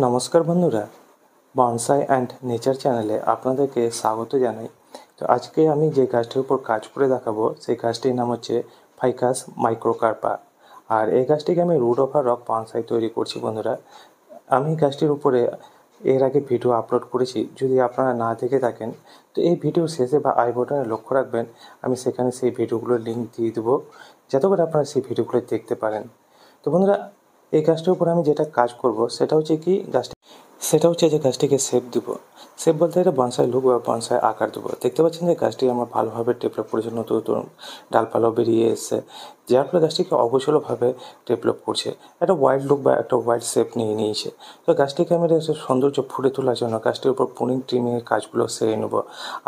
নমস্কার বন্ধুরা, bonsai and nature চ্যানেলে আপনাদেরকে স্বাগত জানাই। তো আজকে আমি যে গাছটির উপর কাজ করে দেখাবো সেই গাছটির নাম হচ্ছে ফাইকাস মাইক্রোকার্পা। আর এই গাছটিকে আমি রুট ওভার রক বনসাই তৈরি করছি বন্ধুরা। আমি গাছটির উপরে এর আগে ভিডিও আপলোড করেছি, যদি আপনারা না দেখে থাকেন তো এই ভিডিওর শেষে বা আই বাটনে লক্ষ্য রাখবেন, আমি সেখানে সেই ভিডিওগুলোর লিঙ্ক দিয়ে দেবো যাতে করে আপনারা সেই ভিডিওগুলো দেখতে পারেন। তো বন্ধুরা, এই গাছটির উপর আমি যেটা কাজ করব সেটা হচ্ছে যে গাছটিকে শেপ দেবো। শেপ বলতে এটা বনসাই লুক বা বনসাই আকার দেবো। দেখতে পাচ্ছেন যে গাছটি আমার ভালোভাবে ডেভেলপ করেছে, নতুন নতুন ডালপালাও বেরিয়ে এসছে, যার ফলে গাছটিকে অগোছালোভাবে ডেভেলপ করছে, একটা ওয়াইল্ড লুক বা একটা ওয়াইল্ড শেপ নিয়ে নিয়েছে। তো গাছটিকে আমি একটা সৌন্দর্য ফুটে তোলার জন্য গাছটির উপর পুনিং ট্রিমিংয়ের কাজগুলো সেরে নেবো।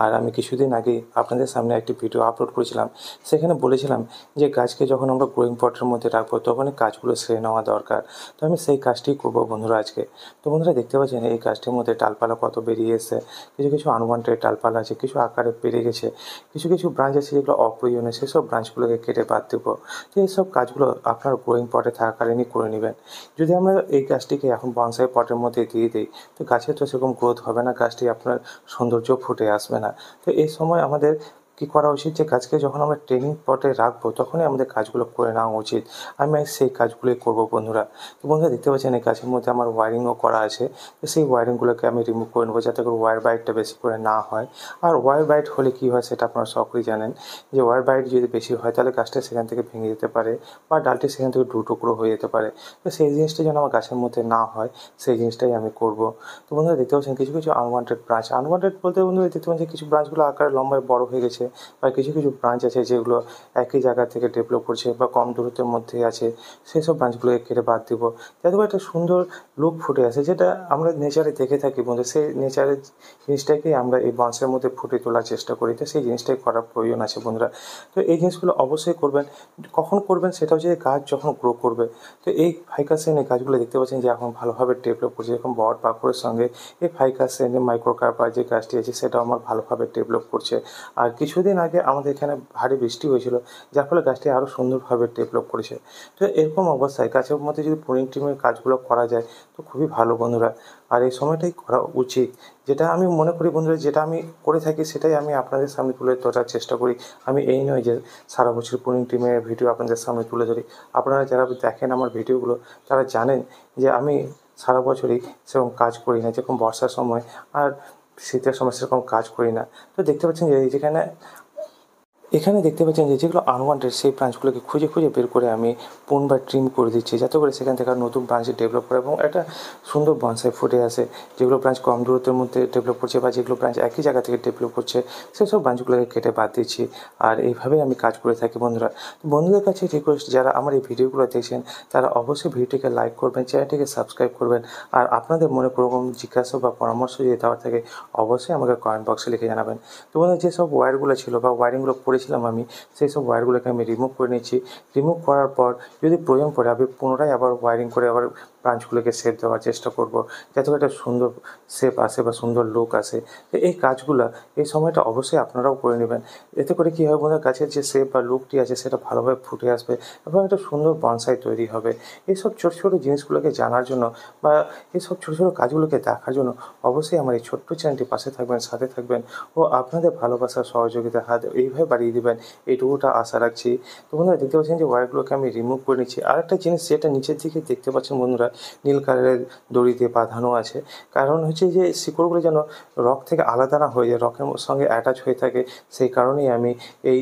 আর আমি কিছুদিন আগে আপনাদের সামনে একটি ভিডিও আপলোড করেছিলাম, সেখানে বলেছিলাম যে গাছকে যখন আমরা গ্রোয়িং পটের মধ্যে রাখবো তখনই কাজগুলো সেরে নেওয়া দরকার। তো আমি সেই কাজটি করবো বন্ধুরা আজকে। তো বন্ধুরা, দেখতে পাচ্ছেন এই গাছটির মধ্যে ডালপালা কত বেরিয়ে এসেছে। কিছু কিছু আনওয়ান্টেড ডালপালা আছে, কিছু আকারে বেড়ে গেছে, কিছু কিছু ব্রাঞ্চ আছে যেগুলো অপ্রয়োজনীয়, সেসব ব্রাঞ্চগুলোকে কেটে বাদ দেবো। তো এইসব কাজগুলো আপনার গ্রোয়িং পটে থাকাকালীনই করে নেবেন। যদি আমরা এই গাছটিকে এখন বনসাই পটের মধ্যে দিয়ে দিই তো গাছের তো সেরকম গ্রোথ হবে না, গাছটি আপনার সৌন্দর্য ফুটে আসবে না। তো এই সময় আমাদের কী করা উচিত, যে গাছকে যখন আমরা ট্রেনিং পটে রাখবো তখনই আমাদের কাজগুলো করে নেওয়া উচিত। আমি সেই কাজগুলোই করবো বন্ধুরা। তো বন্ধুরা, দেখতে পাচ্ছেন এই গাছের মধ্যে আমার ওয়ারিংও করা আছে। তো সেই ওয়ারিংগুলোকে আমি রিমুভ করে নেবো যাতে করে ওয়্যার বাইটটা বেশি করে না হয়। আর ওয়্যার বাইট হলে কী হয় সেটা আপনারা সকলেই জানেন, যে ওয়্যার বাইট যদি বেশি হয় তাহলে গাছটা সেখান থেকে ভেঙে যেতে পারে বা ডালটি সেখান থেকে দু টুকরো হয়ে যেতে পারে। তো সেই জিনিসটা যেন আমার গাছের মধ্যে না হয় সেই জিনিসটাই আমি করব। তো বন্ধুরা, দেখতে পাচ্ছেন কিছু কিছু আনওয়ান্টেড বলতে বন্ধুরা দেখতে পাচ্ছেন কিছু ব্রাঞ্চগুলো আকারে লম্বায় বড় হয়ে গেছে, বা কিছু কিছু ব্রাঞ্চ আছে যেগুলো একই জায়গা থেকে ডেভেলপ করছে বা কম দূরত্বের মধ্যেই আছে, সেই সব ব্রাঞ্চগুলোকে কেটে বাদ দিব যাতে করে একটা সুন্দর লুক ফুটে আসে, যেটা আমরা নেচারে দেখে থাকি বন্ধু। সেই নেচারের জিনিসটাকেই আমরা এই বাঁশের মধ্যে ফুটে তোলার চেষ্টা করি, তো সেই জিনিসটাই করার প্রয়োজন আছে বন্ধুরা। তো এই জিনিসগুলো অবশ্যই করবেন। কখন করবেন সেটা হচ্ছে গাছ যখন গ্রো করবে। তো এই ফাইকাসেন এই গাছগুলো দেখতে পাচ্ছেন যে এখন ভালোভাবে ডেভেলপ করছে, যেরকম বট পাকুড়ের সঙ্গে এই ফাইকাসেন মাইক্রোকার্পা যে গাছটি আছে সেটাও আমার ভালোভাবে ডেভেলপ করছে। আর কিছুদিন আগে আমাদের এখানে ভারী বৃষ্টি হয়েছিল, যার ফলে গাছটি আরও সুন্দরভাবে ডেভেলপ করেছে। তো এরকম অবস্থায় গাছের মধ্যে যদি পুনিং ট্রিমিংয়ের কাজগুলো করা যায় তো খুবই ভালো বন্ধুরা। আর এই সময়টাই করা উচিত, যেটা আমি মনে করি বন্ধুরা, যেটা আমি করে থাকি সেটাই আমি আপনাদের সামনে তুলে ধরার চেষ্টা করি। আমি এই নয় যে সারা বছর পুনিং টিমের ভিডিও আপনাদের সামনে তুলে ধরি। আপনারা যারা দেখেন আমার ভিডিওগুলো তারা জানেন যে আমি সারা বছরই সেরকম কাজ করি না, যেরকম বর্ষার সময় আর শীতের সময় সেরকম কাজ করি না। তো দেখতে পাচ্ছেন যে এখানে দেখতে পাচ্ছেন যে যেগুলো আনওয়ান্টেড সেই ব্রাঞ্চগুলোকে খুঁজে খুঁজে বের করে আমি পুন বা ট্রিম করে দিচ্ছি যাতে করে সেখান থেকে আর নতুন ব্রাঞ্চ ডেভেলপ করে এবং একটা সুন্দর বনসাই ফুটে আসে। যেগুলো ব্রাঞ্চ কম দূরত্বের মধ্যে ডেভেলপ করছে বা যেগুলো ব্রাঞ্চ একই জায়গা থেকে ডেভেলপ করছে সেসব ব্রাঞ্চগুলোকে কেটে বাদ দিচ্ছি। আর এইভাবেই আমি কাজ করে থাকি বন্ধুরা। বন্ধুদের কাছে রিকোয়েস্ট, যারা আমার এই ভিডিওগুলো দেখছেন তারা অবশ্যই ভিডিওটিকে লাইক করবেন, চ্যানেলটিকে সাবস্ক্রাইব করবেন। আর আপনাদের মনে কোনো জিজ্ঞাসা বা পরামর্শ যদি দেওয়ার থাকে অবশ্যই আমাকে কমেন্ট বক্সে লিখে জানাবেন। তো বন্ধুরা, যেসব ওয়্যারগুলো ছিল বা ওয়্যারিংগুলো করেছিলাম আমি, সেই সব ওয়্যারগুলোকে আমি রিমুভ করে নিচ্ছি। রিমুভ করার পর যদি প্রয়োজন পড়ে আমি পুনরায় আবার ওয়্যারিং করে আবার ব্রাঞ্চগুলোকে শেপ দেওয়ার চেষ্টা করব যাতে করে একটা সুন্দর শেপ আসে বা সুন্দর লুক আসে। তো এই কাজগুলো এই সময়টা অবশ্যই আপনারাও করে নেবেন। এতে করে কী হবে বন্ধুরা, গাছের যে শেপ বা লুকটি আছে সেটা ভালোভাবে ফুটে আসবে এবং একটা সুন্দর বনসাই তৈরি হবে। এইসব ছোটো ছোটো জিনিসগুলোকে জানার জন্য বা এইসব ছোটো ছোটো কাজগুলোকে দেখার জন্য অবশ্যই আমার এই ছোট্ট চ্যানেলটির পাশে থাকবেন, সাথে থাকবেন ও আপনাদের ভালোবাসার সহযোগিতার হাত এইভাবে বাড়িয়ে দেবেন, এইটুকুটা আশা রাখছি। তো বন্ধুরা, দেখতে পাচ্ছেন যে ওয়্যারগুলোকে আমি রিমুভ করে নিচ্ছি। আরেকটা জিনিস যেটা নিচের দিকে দেখতে পাচ্ছেন বন্ধুরা, নীল কালারের দড়ি দিয়ে বাঁধানো আছে, কারণ হচ্ছে যে শিকড়গুলো যেন রক থেকে আলাদা না হয়ে যায়, রকের সঙ্গে অ্যাটাচ হয়ে থাকে, সেই কারণেই আমি এই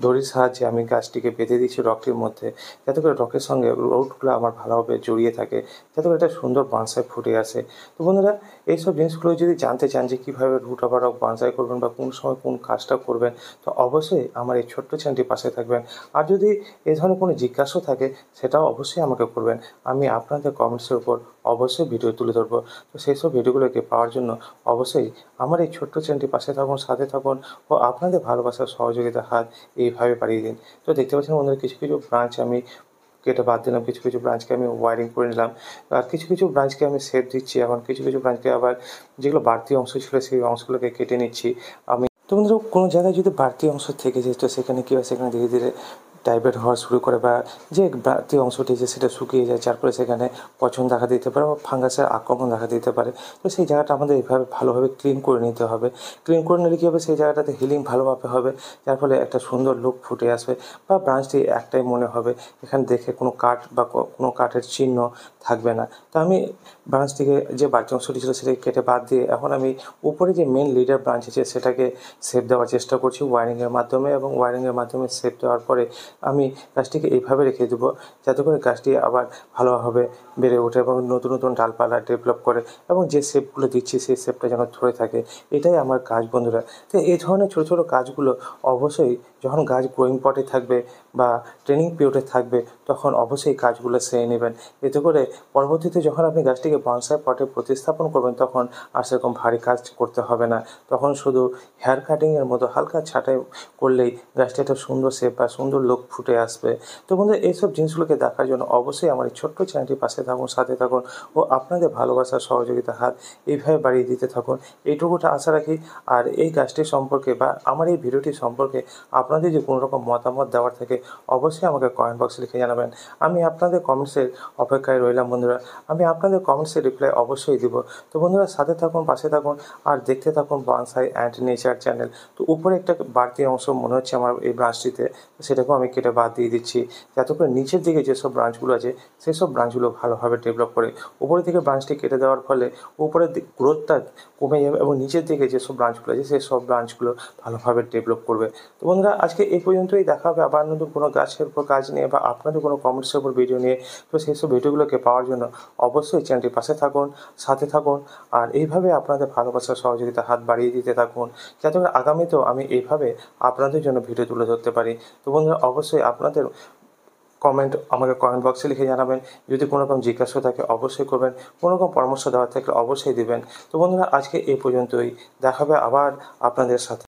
দড়ির সাহায্যে আমি গাছটিকে বেঁধে দিচ্ছি রকটির মধ্যে, যাতে করে রকের সঙ্গে রুটগুলো আমার ভালোভাবে জড়িয়ে থাকে, যাতে করে একটা সুন্দর বনসাই ফুটে আসে। তো বন্ধুরা, এইসব জিনিসগুলো যদি জানতে চান যে কীভাবে রুট ওভার রক বনসাই করবেন বা কোন সময় কোন কাজটা করবেন, তো অবশ্যই আমার এই ছোট্ট চ্যানেলটির পাশে থাকবেন। আর যদি এ ধরনের কোনো জিজ্ঞাসা থাকে সেটাও অবশ্যই আমাকে করবেন, আমি আপনাদের কমেন্টসের উপর অবশ্যই ভিডিও তুলে ধরবো। তো সেই সব ভিডিওগুলোকে পাওয়ার জন্য অবশ্যই আমার এই ছোট্ট চ্যানেলটির পাশে থাকুন, সাথে থাকুন ও আপনাদের ভালোবাসার সহযোগিতার হাত এইভাবে বাড়িয়ে দিন। তো দেখতে পাচ্ছেন বন্ধুরা, কিছু কিছু ব্রাঞ্চ আমি কেটে বাদ দিলাম, কিছু কিছু ব্রাঞ্চকে আমি ওয়্যারিং করে নিলাম, আর কিছু কিছু ব্রাঞ্চকে আমি শেপ দিচ্ছি। এখন কিছু কিছু ব্রাঞ্চকে আবার যেগুলো বাড়তি অংশ ছিল সেই অংশগুলোকে কেটে নিচ্ছি আমি। তো বন্ধুরা, কোনো জায়গায় যদি বাড়তি অংশ থেকে যায় তো সেখানে কী হয়, সেখানে ধীরে ধীরে ডাইভেট হওয়া শুরু করে বা যে বাড়তি অংশটি আছে সেটা শুকিয়ে যায়, যার ফলে সেখানে পচন দেখা দিতে পারে বা ফাঙ্গাসের আক্রমণ দেখা দিতে পারে। তো সেই জায়গাটা আমাদের এইভাবে ভালোভাবে ক্লিন করে নিতে হবে। ক্লিন করে নিলে কী হবে, সেই জায়গাটাতে হিলিং ভালোভাবে হবে, যার ফলে একটা সুন্দর লুক ফুটে আসবে বা ব্রাঞ্চটি একটাই মনে হবে। এখানে দেখে কোনো কাঠ বা কোনো কাঠের চিহ্ন থাকবে না। তো আমি ব্রাঞ্চটিকে যে বাড়তি অংশটি ছিল সেটাকে কেটে বাদ দিয়ে এখন আমি উপরে যে মেন লিডার ব্রাঞ্চ আছে সেটাকে শেপ দেওয়ার চেষ্টা করছি ওয়ারিংয়ের মাধ্যমে, এবং ওয়ারিংয়ের মাধ্যমে শেপ দেওয়ার পরে আমি গাছটিকে এইভাবে রেখে দেবো যাতে করে গাছটি আবার ভালোভাবে বেড়ে ওঠে এবং নতুন নতুন ডালপালা ডেভেলপ করে, এবং যে শেপগুলো দিচ্ছি সেই শেপটা যেন ধরে থাকে। এটাই আমার কাজ বন্ধুরা। তো এই ধরনের ছোটো ছোটো কাজগুলো অবশ্যই যখন গাছ গ্রোয়িং পটে থাকবে বা ট্রেনিং পিরিয়ডে থাকবে তখন অবশ্যই কাজগুলো সেরে নেবেন। এতে করে পরবর্তীতে যখন আপনি গাছটিকে বনসাই পটে প্রতিস্থাপন করবেন তখন আর সেরকম ভারী কাজ করতে হবে না। তখন শুধু হেয়ার কাটিংয়ের মতো হালকা ছাঁটাই করলেই গাছটি একটা সুন্দর শেপ বা সুন্দর লুক ফুটে আসবে। তো বন্ধুরা, এইসব জিনিসগুলোকে দেখার জন্য অবশ্যই আমার এই ছোট্ট চ্যানেলটির পাশে থাকুন, সাথে থাকুন ও আপনাদের ভালোবাসা সহযোগিতা হাত এইভাবে বাড়িয়ে দিতে থাকুন, এইটুকুটা আশা রাখি। আর এই গাছটির সম্পর্কে বা আমার এই ভিডিওটি সম্পর্কে আপনাদের যে কোনো রকম মতামত দেওয়ার থাকে অবশ্যই আমাকে কমেন্ট বক্সে লিখে জানাবেন। আমি আপনাদের কমেন্টসের অপেক্ষায় রইলাম বন্ধুরা। আমি আপনাদের কমেন্টসের রিপ্লাই অবশ্যই দিব। তো বন্ধুরা, সাথে থাকুন, পাশে থাকুন আর দেখতে থাকুন বনসাই অ্যান্ড নেচার চ্যানেল। তো উপরে একটা বাড়তি অংশ মনে হচ্ছে আমার এই ব্রাঞ্চটিতে, সেটাকেও আমি কেটে বাদ দিয়ে দিচ্ছি যাতে করে নিচের দিকে যেসব ব্রাঞ্চগুলো আছে সেসব ব্রাঞ্চগুলো ভালোভাবে ডেভেলপ করে। উপরের দিকে ব্রাঞ্চটি কেটে দেওয়ার ফলে উপরের গ্রোথটা কমে যাবে এবং নিচের দিকে যেসব ব্রাঞ্চগুলো আছে সেসব ব্রাঞ্চগুলো ভালোভাবে ডেভেলপ করবে। তো বন্ধুরা, আজকে এই পর্যন্তই। দেখা হবে আবার নতুন কোনো গাছের উপর কাজ নিয়ে বা আপনাদের কোনো কমেন্টসের উপর ভিডিও নিয়ে। তো সেই সব ভিডিওগুলোকে পাওয়ার জন্য অবশ্যই চ্যানেলটির পাশে থাকুন, সাথে থাকুন আর এইভাবে আপনাদের ভালোবাসার সহযোগিতা হাত বাড়িয়ে দিতে থাকুন যাতে করে আগামীতেও আমি এইভাবে আপনাদের জন্য ভিডিও তুলে ধরতে পারি। তো বন্ধুরা, অবশ্যই আপনাদের কমেন্ট আমাকে কমেন্ট বক্সে লিখে জানাবেন। যদি কোনো রকম জিজ্ঞাসা থাকে অবশ্যই করবেন, কোনো রকম পরামর্শ দেওয়ার থাকলে অবশ্যই দিবেন। তো বন্ধুরা, আজকে এই পর্যন্তই। দেখা হবে আবার আপনাদের সাথে।